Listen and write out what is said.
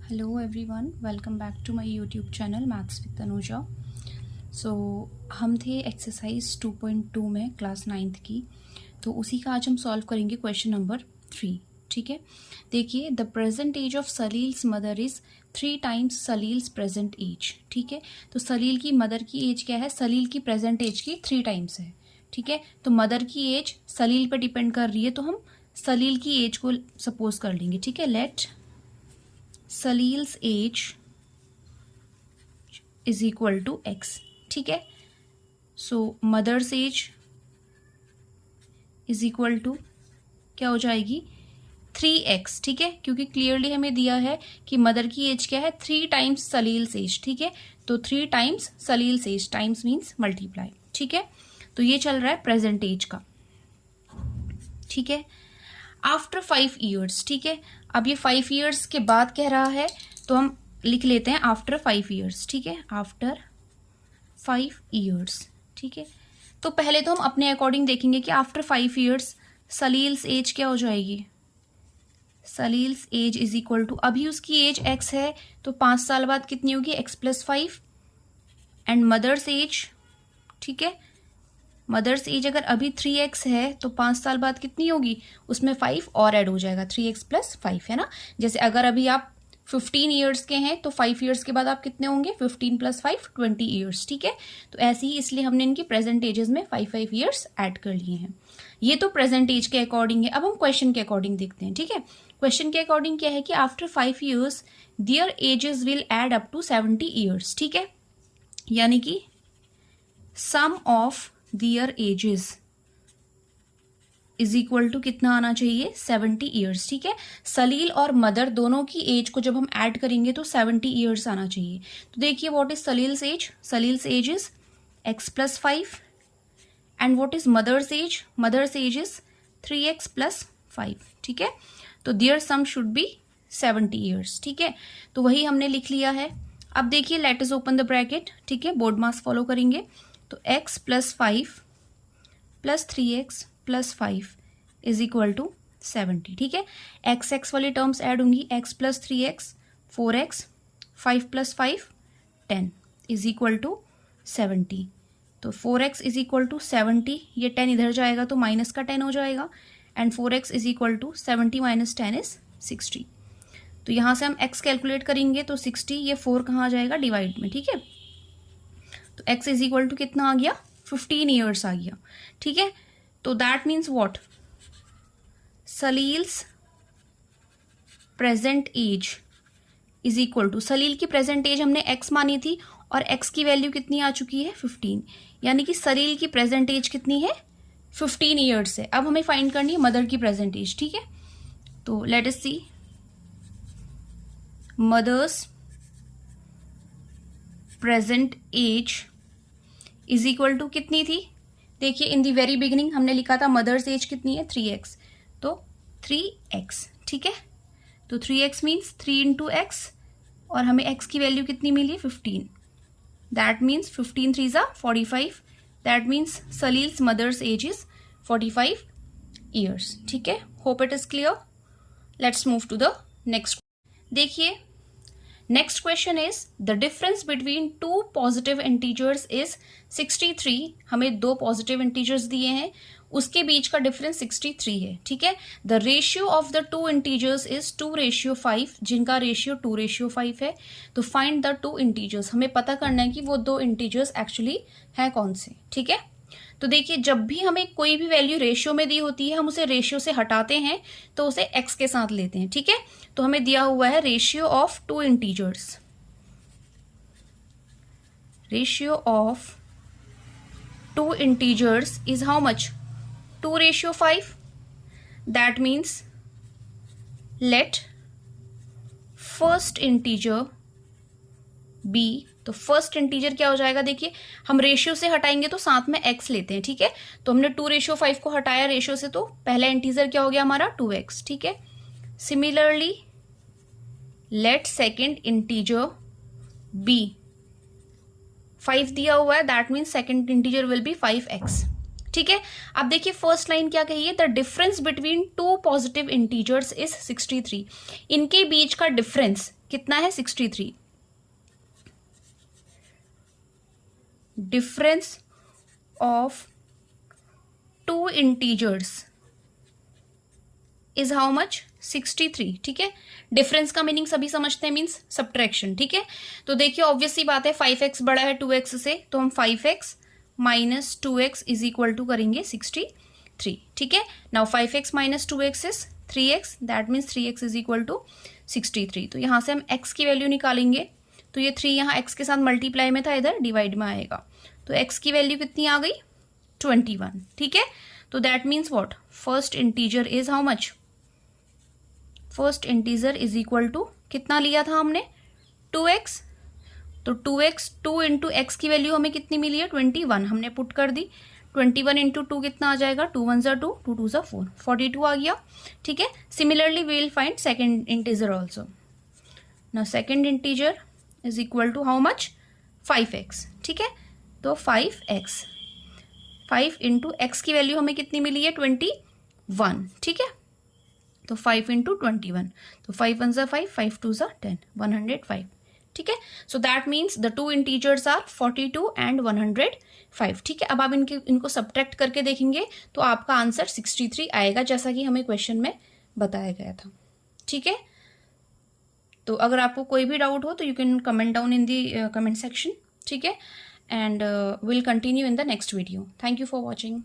Hello everyone, welcome back to my YouTube channel maths with Tanuja. So हम थे exercise 2.2 में class 9th की, तो उसी का आज हम सॉल्व करेंगे क्वेश्चन नंबर 3। ठीक है, देखिए the present age of Salil's mother is 3 times Salil's present age. ठीक है, तो सलील की मदर की एज क्या है? सलील की प्रेजेंट एज की 3 टाइम्स है। ठीक है, तो मदर की एज सलील पर डिपेंड कर रही है, तो हम सलील की एज को सपोज कर लेंगे। ठीक है, let Salil's age is equal to x. ठीक है, so mother's age is equal to क्या हो जाएगी? 3x। ठीक है, क्योंकि क्लियरली हमें दिया है कि मदर की एज क्या है? 3 टाइम्स सलील्स एज। ठीक है, तो 3 times Salil's age, times means multiply. ठीक है, तो ये चल रहा है प्रेजेंट एज का। ठीक है, आफ्टर 5 ईयर्स। ठीक है, अब ये 5 ईयर्स के बाद कह रहा है, तो हम लिख लेते हैं आफ्टर 5 ईयर्स। ठीक है, आफ्टर 5 ईयर्स। ठीक है, तो पहले तो हम अपने अकॉर्डिंग देखेंगे कि आफ्टर 5 ईयर्स सलील्स एज क्या हो जाएगी? सलील्स एज इज इक्वल टू, अभी उसकी एज x है, तो 5 साल बाद कितनी होगी? x+5 and mother's as. ठीक है, मदर्स एज अगर अभी 3x है, तो 5 साल बाद कितनी होगी? उसमें 5 और ऐड हो जाएगा, 3x+5 है ना। जैसे अगर अभी आप 15 ईयर्स के हैं, तो 5 ईयर्स के बाद आप कितने होंगे? 15+5 20 ईयर्स। ठीक है, तो ऐसे ही इसलिए हमने इनकी प्रेजेंट एजेस में 5 ईयर्स ऐड कर लिए हैं। ये तो प्रेजेंट एज के अकॉर्डिंग है। अब हम क्वेश्चन के अकॉर्डिंग देखते हैं। ठीक है, क्वेश्चन के अकॉर्डिंग क्या है कि after 5 years their ages will add up to 70 years. ठीक है, यानी कि sum of their ages is equal to कितना आना चाहिए? 70 ईयर्स। ठीक है, सलील और मदर दोनों की एज को जब हम ऐड करेंगे तो 70 ईयर्स आना चाहिए। तो देखिए what is Salil's age? Salil's age is x+5 and what is mother's age? Mother's age is 3x+5। ठीक है, तो their sum should be 70 years. ठीक है, तो वही हमने लिख लिया है। अब देखिए let us open the bracket. ठीक है, बोर्ड मास फॉलो करेंगे, तो x+5 + 3x+5 is equal to 70। ठीक है, x वाली टर्म्स ऐड होंगी, x+3x 4x, 5+5 10 is equal to 70। तो 4x इज इक्वल टू 70, ये 10 इधर जाएगा तो माइनस का 10 हो जाएगा, and 4x is equal to 70 - 10 is 60। तो यहाँ से हम x कैलकुलेट करेंगे तो 60, ये 4 कहाँ आ जाएगा? डिवाइड में। ठीक है, तो x इज इक्वल टू कितना आ गया? 15 ईयर्स आ गया। ठीक है, तो that means what? Salil's present age is equal to, Salil की प्रेजेंट एज हमने x मानी थी और x की वैल्यू कितनी आ चुकी है? 15, यानी कि सलील की प्रेजेंट एज कितनी है? 15 ईयर्स है। अब हमें फाइंड करनी है मदर की प्रेजेंट एज। ठीक है, तो let us see mother's present age is equal to कितनी थी? देखिए इन दी वेरी बिगिनिंग हमने लिखा था मदर्स एज कितनी है? 3x, तो 3x। ठीक है, तो 3x मीन्स 3 × x, और हमें x की वैल्यू कितनी मिली है? 15। That means 15 3 = 45। That means Salil's mother's age is 45 years. ठीक है, hope it is clear. Let's move to the next. देखिए next question is the difference between 2 positive integers is 63। हमें 2 पॉजिटिव इंटीजर्स दिए हैं, उसके बीच का डिफरेंस 63 है। ठीक है, the ratio of the 2 integers is 2:5, जिनका रेशियो 2:5 है। तो फाइंड द 2 इंटीजर्स, हमें पता करना है कि वो 2 इंटीजर्स एक्चुअली हैं कौन से। ठीक है, तो देखिए जब भी हमें कोई भी वैल्यू रेशियो में दी होती है, हम उसे रेशियो से हटाते हैं तो उसे x के साथ लेते हैं। ठीक है, तो हमें दिया हुआ है ratio of 2 integers, ratio of 2 integers is how much? 2:5। That means let first integer be, तो फर्स्ट इंटीजर क्या हो जाएगा? देखिए हम रेशियो से हटाएंगे तो साथ में x लेते हैं। ठीक है, तो हमने 2:5 को हटाया रेशियो से, तो पहला इंटीजर क्या हो गया हमारा? 2x। ठीक है, similarly let second integer be, 5 दिया हुआ है, that means second integer will be 5x। ठीक है, अब देखिए फर्स्ट लाइन क्या कही है? The difference between 2 positive integers is 63। इनके बीच का डिफरेंस कितना है 63। Difference of two integers is how much 63। ठीक है, डिफरेंस का मीनिंग सभी समझते हैं, मीन्स सब्ट्रैक्शन। ठीक है, तो देखिए ऑब्वियसली बात है 5x बड़ा है 2x से, तो हम 5x minus 2x is equal to करेंगे 63। ठीक है, now 5x minus 2x is 3x, that means 3x is equal to 63। तो यहाँ से हम x की वैल्यू निकालेंगे, तो ये 3 यहाँ x के साथ मल्टीप्लाई में था, इधर डिवाइड में आएगा, तो x की वैल्यू कितनी आ गई 21। ठीक है, तो that means what, first integer is how much, first integer is equal to कितना लिया था हमने 2x, तो 2x 2 इंटू एक्स की वैल्यू हमें कितनी मिली है 21, हमने पुट कर दी। 21 इंटू 2 कितना आ जाएगा, 2 1 2, 2 2 4, 42 आ गया। ठीक है, similarly we will find second integer also. Now second integer is equal to how much 5x। ठीक है, तो 5x, 5 इंटू एक्स की वैल्यू हमें कितनी मिली है 21। ठीक है, तो 5 इंटू 21, तो 5 1 5, 5 2 10, 105। ठीक है, so that means the two integers are 42 and 105। ठीक है, अब आप इनको सब्ट्रैक्ट करके देखेंगे तो आपका आंसर 63 आएगा, जैसा कि हमें क्वेश्चन में बताया गया था। ठीक है, तो अगर आपको कोई भी डाउट हो तो you can comment down in the comment section. ठीक है, and will continue in the next video. Thank you for watching.